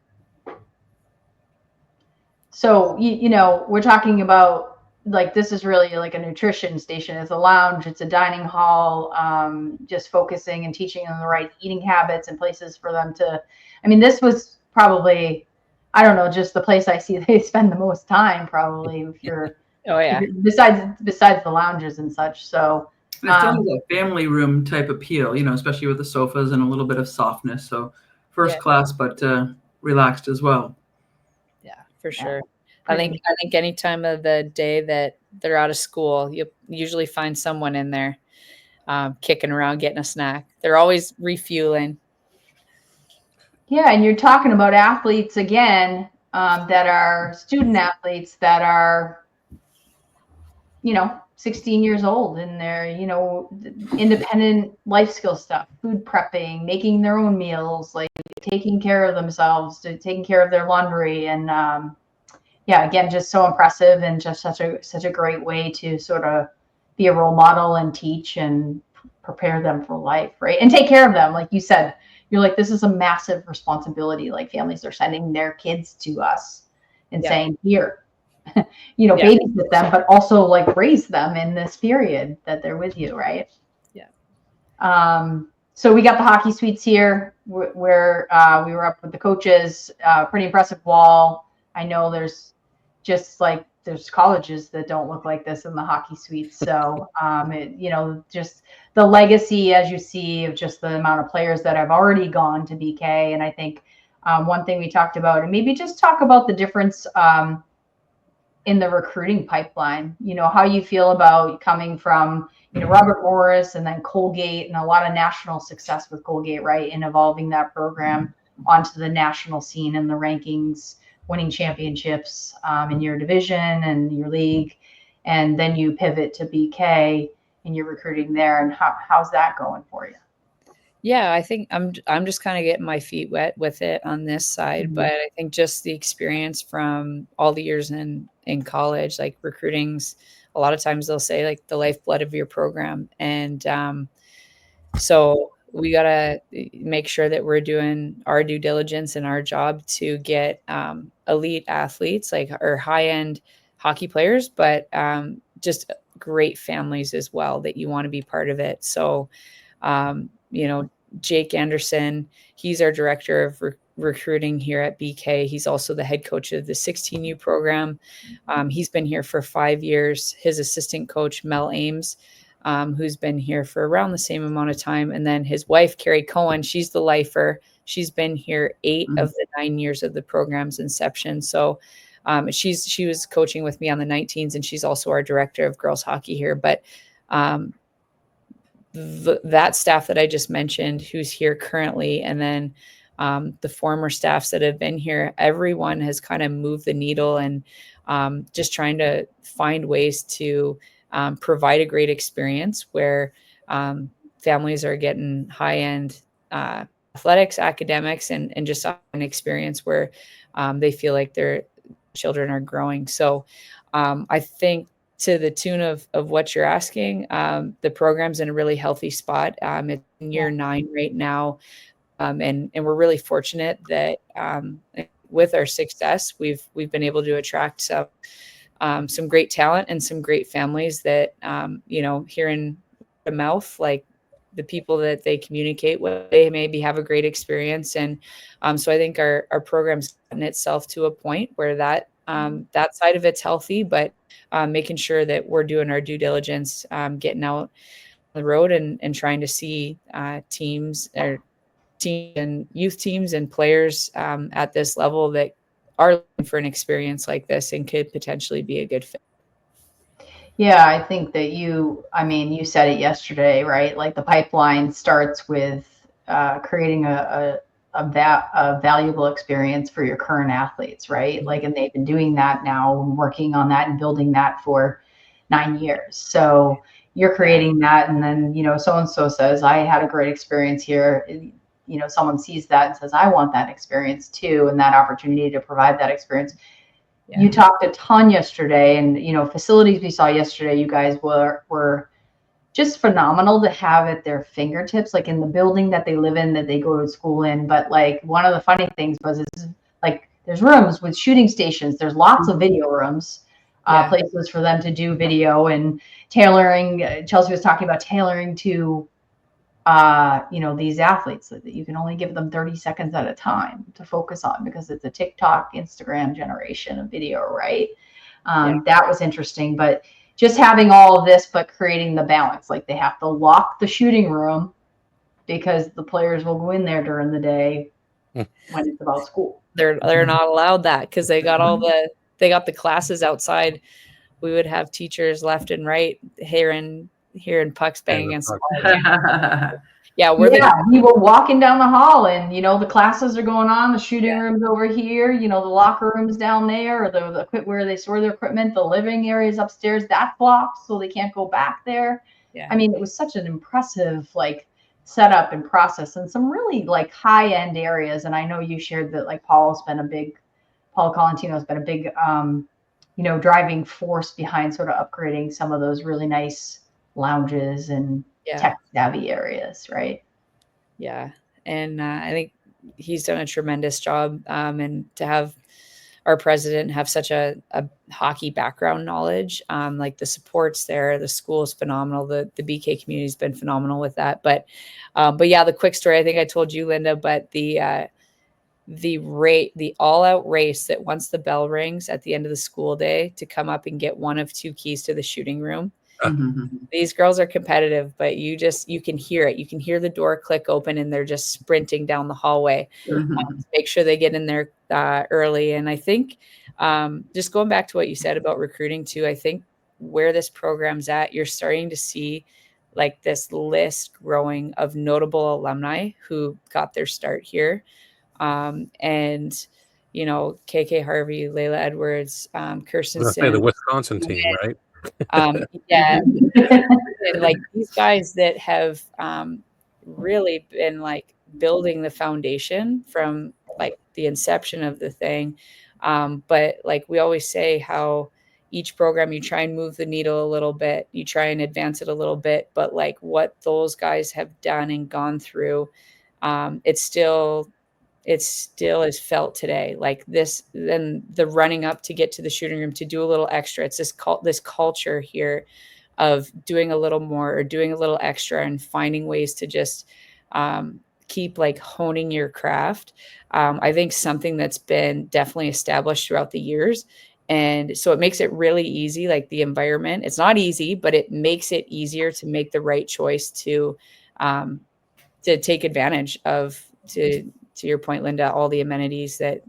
So, we're talking about like this is really like a nutrition station. It's a lounge, it's a dining hall, just focusing and teaching them the right eating habits and places for them to. I mean, this was probably, I don't know, just the place I see they spend the most time probably if you're Oh yeah. besides the lounges and such. So And it still has a family room type appeal, especially with the sofas and a little bit of softness. So first class, but relaxed as well. Yeah, for sure. Yeah. I think any time of the day that they're out of school, you usually find someone in there kicking around, getting a snack. They're always refueling. Yeah, and you're talking about athletes again that are student athletes that are, 16 years old and they're, independent life skill stuff, food prepping, making their own meals, like taking care of themselves, taking care of their laundry. And yeah, again, just so impressive and just such a great way to sort of be a role model and teach and prepare them for life, right? And take care of them. Like you said, you're like, this is a massive responsibility. Like families are sending their kids to us and saying, here, babysit them, but also like raise them in this period that they're with you, right? Yeah. So we got the hockey suites here where we were up with the coaches, pretty impressive wall. I know there's colleges that don't look like this in the hockey suites. So, just the legacy, as you see, of just the amount of players that have already gone to BK. And I think one thing we talked about, and maybe just talk about the difference in the recruiting pipeline, how you feel about coming from, Robert Morris and then Colgate and a lot of national success with Colgate, right? In evolving that program onto the national scene and the rankings, winning championships in your division and your league. And then you pivot to BK and you're recruiting there. And how's that going for you? Yeah, I think I'm just kind of getting my feet wet with it on this side, Mhm. but I think just the experience from all the years in college, like recruiting's a lot of times they'll say like the lifeblood of your program, and so we gotta make sure that we're doing our due diligence and our job to get elite athletes, like or high end hockey players, but just great families as well that you want to be part of it. So. Jake Anderson, he's our director of recruiting here at BK. He's also the head coach of the 16U program. He's been here for 5 years. His assistant coach, Mel Ames, who's been here for around the same amount of time. And then his wife, Carrie Cohen, she's the lifer. She's been here 8 of the 9 years of the program's inception. So she was coaching with me on the 19s, and she's also our director of girls hockey here. But that staff that I just mentioned, who's here currently, and then the former staffs that have been here, everyone has kind of moved the needle and just trying to find ways to provide a great experience where families are getting high-end athletics, academics, and just an experience where they feel like their children are growing. So I think to the tune of what you're asking, the program's in a really healthy spot. It's in year 9 right now. And we're really fortunate that with our success, we've been able to attract some great talent and some great families that, here in the mouth, like the people that they communicate with, they maybe have a great experience. And so I think our program's gotten itself to a point where that side of it's healthy, but making sure that we're doing our due diligence, getting out on the road and trying to see teams and youth teams and players at this level that are looking for an experience like this and could potentially be a good fit. Yeah, I think that you said it yesterday, right? Like the pipeline starts with creating a valuable experience for your current athletes, right? Like, and they've been doing that now, working on that and building that for 9 years. So you're creating that, and then, so-and-so says, I had a great experience here. Someone sees that and says, I want that experience too, and that opportunity to provide that experience. Yeah. You talked a ton yesterday, and facilities we saw yesterday, you guys were just phenomenal to have at their fingertips, like in the building that they live in, that they go to school in. But like, one of the funny things was, it's like there's rooms with shooting stations. There's lots of video rooms, places for them to do video and tailoring. Chelsea was talking about tailoring to these athletes, that you can only give them 30 seconds at a time to focus on, because it's a TikTok, Instagram generation of video, right? That was interesting. But just having all of this, but creating the balance, like they have to lock the shooting room because the players will go in there during the day when it's about school. They're not allowed that, because they got the classes outside. We would have teachers left and right hearing pucks banging and stuff. We were walking down the hall, and the classes are going on, the shooting room's over here, the locker room's down there, or the where they store their equipment, the living areas upstairs, that's blocked, so they can't go back there. I mean, it was such an impressive setup and process, and some really high end areas. And I know you shared that Paul Colantino has been a big driving force behind sort of upgrading some of those really nice lounges and tech savvy areas, right? Yeah. And I think he's done a tremendous job. And to have our president have such a hockey background knowledge, the supports there, the school is phenomenal. The BK community has been phenomenal with that. But the quick story, I think I told you, Linda, but the all out race that once the bell rings at the end of the school day to come up and get one of two keys to the shooting room. These girls are competitive, but you can hear it. You can hear the door click open, and they're just sprinting down the hallway to make sure they get in there early. And I think just going back to what you said about recruiting too, I think where this program's at, you're starting to see this list growing of notable alumni who got their start here. And KK Harvey, Layla Edwards, Kirsten Sims, the Wisconsin team, right? And these guys that have really been building the foundation from the inception of the thing. But we always say, how each program, you try and move the needle a little bit, you try and advance it a little bit, but what those guys have done and gone through, it still is felt today. Then the running up to get to the shooting room to do a little extra. It's this culture here of doing a little more or doing a little extra and finding ways to just keep honing your craft. I think something that's been definitely established throughout the years. And so it makes it really easy. The environment, it's not easy, but it makes it easier to make the right choice to take advantage of, to your point, Linda, all the amenities that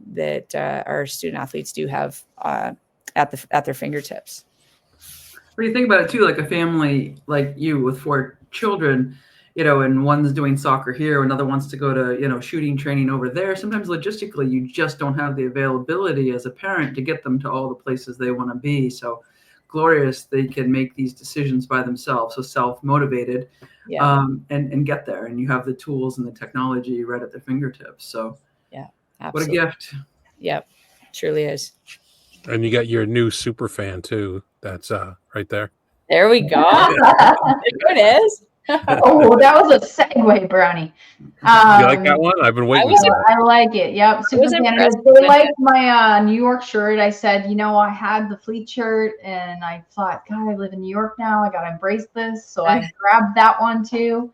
our student athletes do have at their fingertips. When you think about it too, a family like you with 4 children, and one's doing soccer here, another wants to go to, shooting training over there. Sometimes logistically, you just don't have the availability as a parent to get them to all the places they want to be. So glorious, they can make these decisions by themselves. So self-motivated. And get there, and you have the tools and the technology right at their fingertips. So absolutely. What a gift. Yep, truly is. And you got your new super fan too. That's right there. There we go. There it is. Oh, that was a segue, Brownie. You like that one? I've been waiting. I like it. Yep. Super fan. They liked my New York shirt. I said, I had the Fleet shirt, and I thought, God, I live in New York now. I got to embrace this. So I grabbed that one too.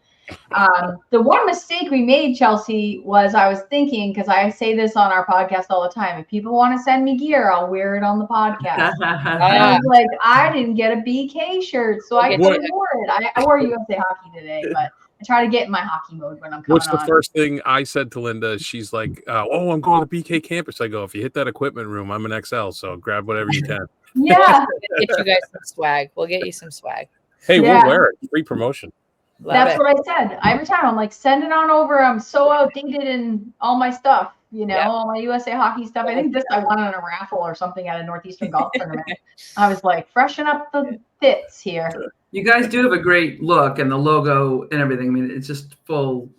The one mistake we made, Chelsea, was I was thinking, because I say this on our podcast all the time, if people want to send me gear, I'll wear it on the podcast. And I was like, I didn't get a BK shirt, so I could have wore it. I wore USA Hockey today, but I try to get in my hockey mode when I'm coming What's the on. first thing I said to Linda? She's like, "Oh, I'm going to BK campus." I go, "If you hit that equipment room, I'm an XL, so grab whatever you can." Yeah. We'll get you guys some swag. We'll get you some swag. Hey, Yeah. we'll wear it. Free promotion. That's what I said. Every time I'm like, send it on over. I'm so outdated in all my stuff, all my USA Hockey stuff. I think I won on a raffle or something at a Northeastern Golf Tournament. I was like, freshen up the fits here. You guys do have a great look and the logo and everything. I mean, it's just full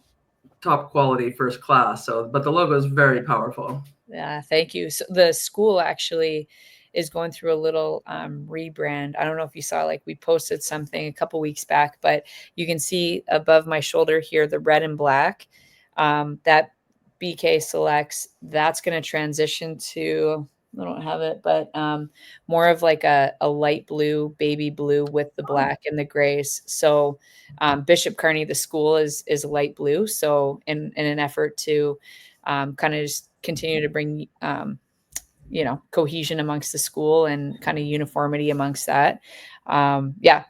top quality, first class. So, but the logo is very powerful. Yeah, thank you. So the school actually is going through a little rebrand. I don't know if you saw, like we posted something a couple weeks back, but you can see above my shoulder here, the red and black, that BK selects, that's going to transition to, I don't have it, but more of like a light blue, baby blue with the black and the grays. So Bishop Kearney, the school is light blue. So in an effort to kind of just continue to bring, cohesion amongst the school and kind of uniformity amongst that.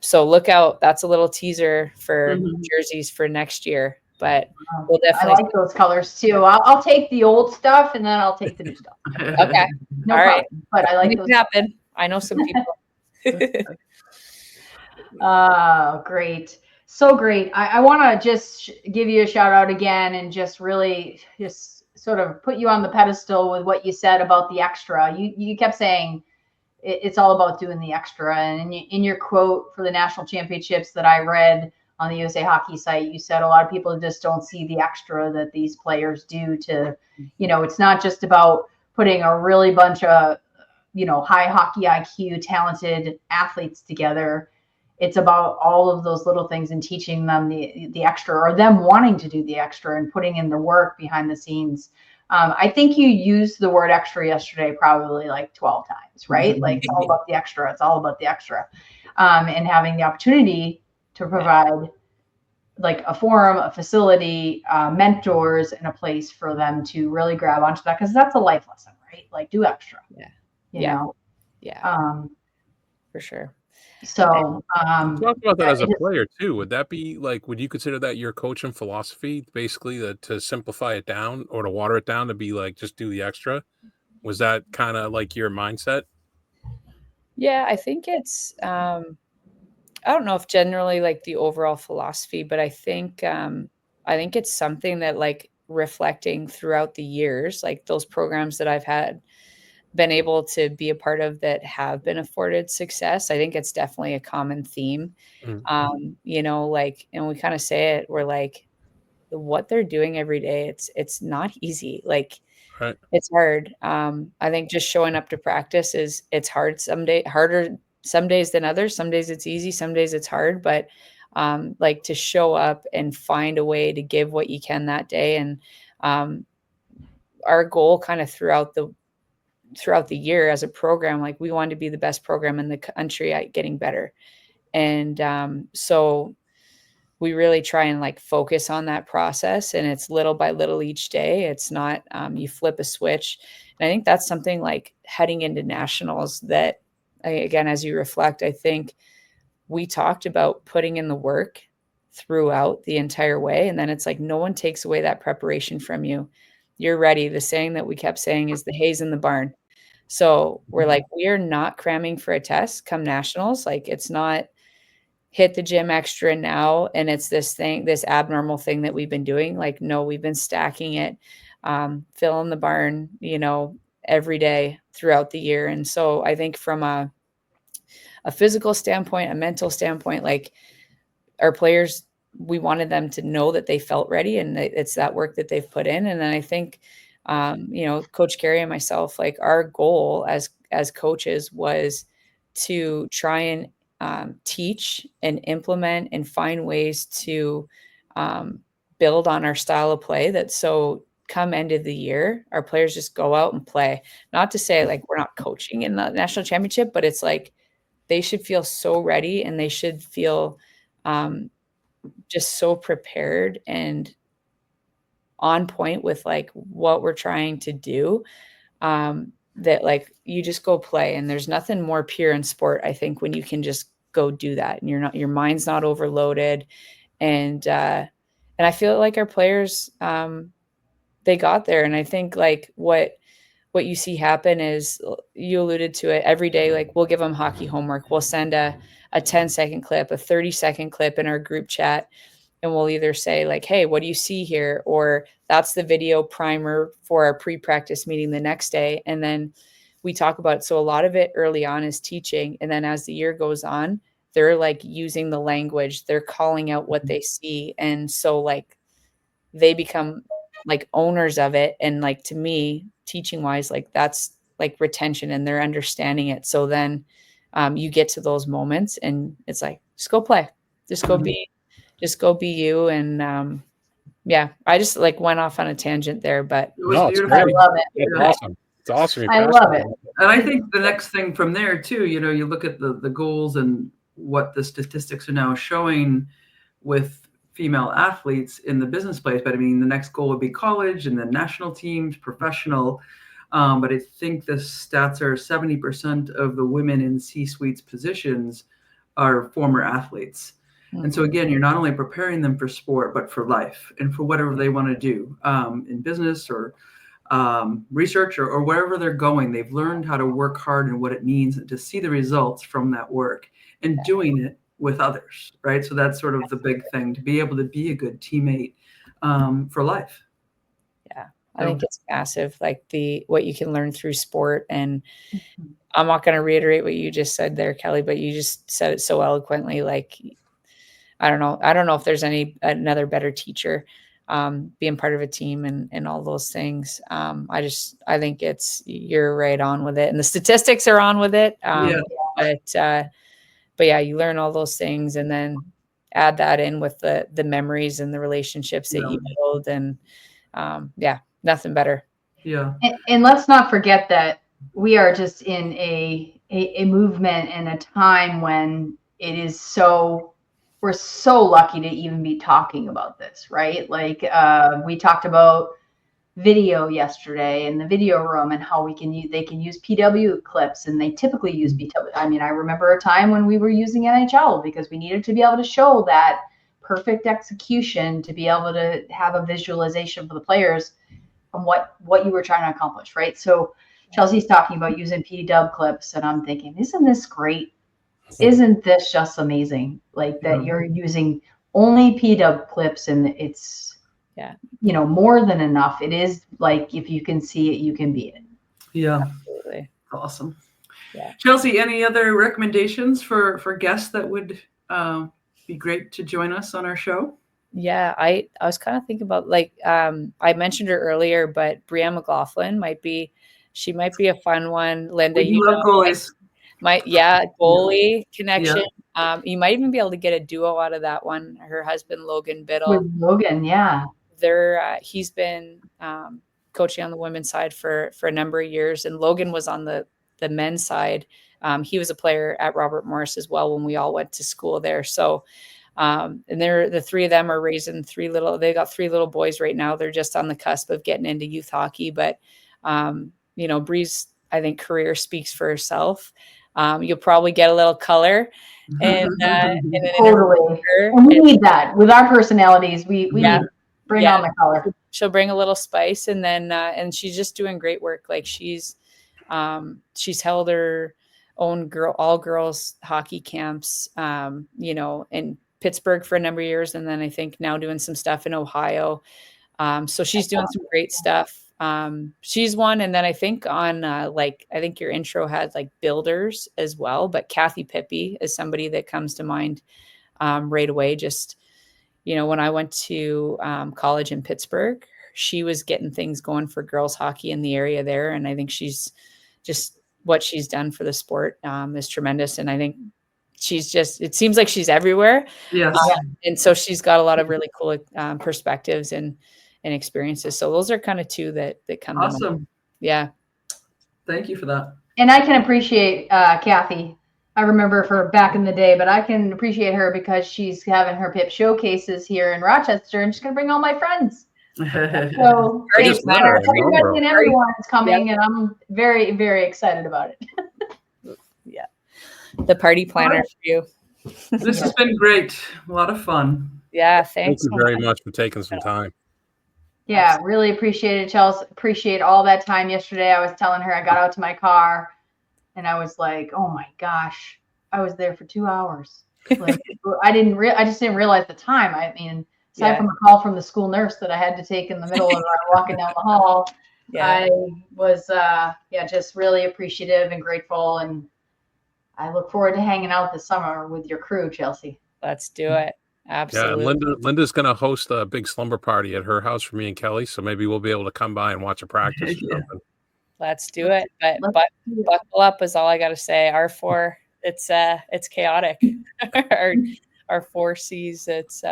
So look out. That's a little teaser for jerseys for next year. But we'll definitely. I like those colors too. I'll take the old stuff and then I'll take the new stuff. Okay. No problem. Right. But I like those. Happen. I know some people. Great. So great. I want to just give you a shout out again and just really just sort of put you on the pedestal with what you said about the extra. You kept saying it's all about doing the extra. And in your quote for the national championships that I read on the USA Hockey site, you said a lot of people just don't see the extra that these players do to, it's not just about putting a really bunch of, high hockey IQ, talented athletes together. It's about all of those little things and teaching them the extra, or them wanting to do the extra and putting in the work behind the scenes. I think you used the word extra yesterday probably like 12 times, right? Like it's all about the extra. It's all about the extra. And having the opportunity to provide like a forum, a facility, mentors, and a place for them to really grab onto that, because that's a life lesson, right? Like do extra. Yeah. For sure. So talk about that as a player too. Would that be like, would you consider that your coaching philosophy, basically, to simplify it down or to water it down to be like, just do the extra? Was that kind of like your mindset? Yeah, I think it's, I don't know if generally like the overall philosophy, but I think it's something that like reflecting throughout the years, like those programs that I've been able to be a part of that have been afforded success. I think it's definitely a common theme. And we kind of say it, we're like, what they're doing every day, it's not easy. Like right. It's hard. I think just showing up to practice it's hard harder some days than others. Some days it's easy, some days it's hard, but like to show up and find a way to give what you can that day. And our goal kind of throughout the year as a program, like we wanted to be the best program in the country at getting better. And so we really try and like focus on that process, and it's little by little each day. It's not you flip a switch. And I think that's something like heading into nationals that, again, as you reflect, I think we talked about putting in the work throughout the entire way. And then it's like, no one takes away that preparation from you. You're ready. The saying that we kept saying is the hay's in the barn. So we're like, we are not cramming for a test come nationals. Like it's not hit the gym extra now. And it's this abnormal thing that we've been doing. Like, no, we've been stacking it, fill in the barn, every day throughout the year. And so I think from a physical standpoint, a mental standpoint, like our players, we wanted them to know that they felt ready, and it's that work that they've put in. And then I think, Coach Carey and myself, like our goal as coaches was to try and teach and implement and find ways to build on our style of play. That so come end of the year, our players just go out and play. Not to say like we're not coaching in the national championship, but it's like they should feel so ready, and they should feel just so prepared and on point with like what we're trying to do, that like you just go play, and there's nothing more pure in sport, I think, when you can just go do that and your mind's not overloaded. And I feel like our players, they got there. And I think like what you see happen is, you alluded to it, every day, like we'll give them hockey homework. We'll send a 10-second clip, a 30-second clip in our group chat. And we'll either say like, hey, what do you see here? Or that's the video primer for our pre-practice meeting the next day. And then we talk about it. So a lot of it early on is teaching. And then as the year goes on, they're like using the language, they're calling out what they see. And so like they become like owners of it. And like, to me, teaching wise, like that's like retention, and they're understanding it. So then you get to those moments and it's like, just go play, just go be you. And yeah, I just like went off on a tangent there, but It was No, it's beautiful. I great. love it. It's Yeah. awesome. It's awesome. You're I passionate love it. about And I think the next thing from there too, you look at the goals and what the statistics are now showing with female athletes in the business place. But I mean, the next goal would be college and then national teams, professional. But I think the stats are 70% of the women in C-suites positions are former athletes. And so again, you're not only preparing them for sport, but for life and for whatever they want to do in business or research or wherever they're going. They've learned how to work hard and what it means, and to see the results from that work and doing it with others, right? So that's sort of the big thing, to be able to be a good teammate for life. yeah, I think it's massive, like what you can learn through sport. And I'm not going to reiterate what you just said there, Kelly, but you just said it so eloquently. Like, I don't know if there's another better teacher, being part of a team and all those things. I think you're right on with it, and the statistics are on with it. But yeah, you learn all those things, and then add that in with the memories and the relationships that you build, and yeah, nothing better. Yeah. And let's not forget that we are just in a movement and a time when we're so lucky to even be talking about this, right? Like we talked about video yesterday in the video room, and how they can use PW clips, and they typically use PW. I mean, I remember a time when we were using NHL because we needed to be able to show that perfect execution, to be able to have a visualization for the players from what you were trying to accomplish, right? So Chelsea's talking about using PW clips, and I'm thinking, isn't this great? Isn't this just amazing? Like that you're using only PW clips, and it's more than enough. It is like, if you can see it, you can be it. Yeah. Absolutely. Awesome. Yeah. Chelsea, any other recommendations for guests that would be great to join us on our show? Yeah, I was kind of thinking about, like, I mentioned her earlier, but Brianne McLaughlin might be a fun one. Linda, We love goalies. Goalie connection. Yeah. You might even be able to get a duo out of that one. Her husband, Logan Biddle. With Logan, yeah. He's been coaching on the women's side for a number of years, and Logan was on the men's side. He was a player at Robert Morris as well when we all went to school there. So, and the three of them are raising they got 3 little boys right now. They're just on the cusp of getting into youth hockey, but Bree's, I think, career speaks for herself. You'll probably get a little color, and totally. And we need that with our personalities. We need bring on the color. She'll bring a little spice, and then and she's just doing great work. Like she's held her own all girls hockey camps, in Pittsburgh for a number of years, and then I think now doing some stuff in Ohio. So she's doing some great stuff. She's one, and then I think on I think your intro had like builders as well, but Kathy Pippy is somebody that comes to mind right away. Just when I went to college in Pittsburgh, she was getting things going for girls hockey in the area there, and I think she's just what she's done for the sport is tremendous. And I think it seems like she's everywhere. Yes. And so she's got a lot of really cool perspectives and experiences. So those are kind of 2 that come to mind. Yeah. Thank you for that. And I can appreciate Kathy I remember her back in the day, but I can appreciate her because she's having her PIP showcases here in Rochester, and she's gonna bring all my friends. So I thanks, just met her in everybody Marlboro. and everyone's coming, and I'm very, very excited about it. Yeah. The party planner for you. This has been great. A lot of fun. Yeah. Thank Thanks you so very much. much for taking some time. Yeah, really appreciate it, Chelsea. Appreciate all that time yesterday. I was telling her I got out to my car and I was like, oh my gosh, I was there for 2 hours. Like I just didn't realize the time. I mean, aside from a call from the school nurse that I had to take in the middle of walking down the hall, I was just really appreciative and grateful, and I look forward to hanging out this summer with your crew, Chelsea. Let's do it. Absolutely. Yeah, and Linda's going to host a big slumber party at her house for me and Kelly, so maybe we'll be able to come by and watch a practice or something. Let's do it. But buckle up is all I got to say. R4, it's chaotic. our 4Cs, it's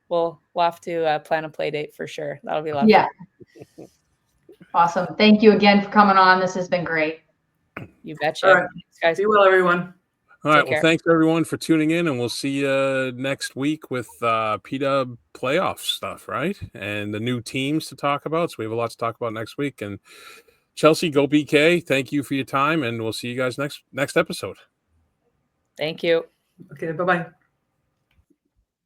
we'll have to plan a play date for sure. That'll be lovely. Yeah. Awesome. Thank you again for coming on. This has been great. You betcha. All right. Thanks, guys. Be well, everyone. All right. Take Well, care. thanks everyone for tuning in, and we'll see you next week with PW playoff stuff, right? And the new teams to talk about. So we have a lot to talk about next week. And Chelsea, go BK. Thank you for your time, and we'll see you guys next episode. Thank you. Okay, bye-bye.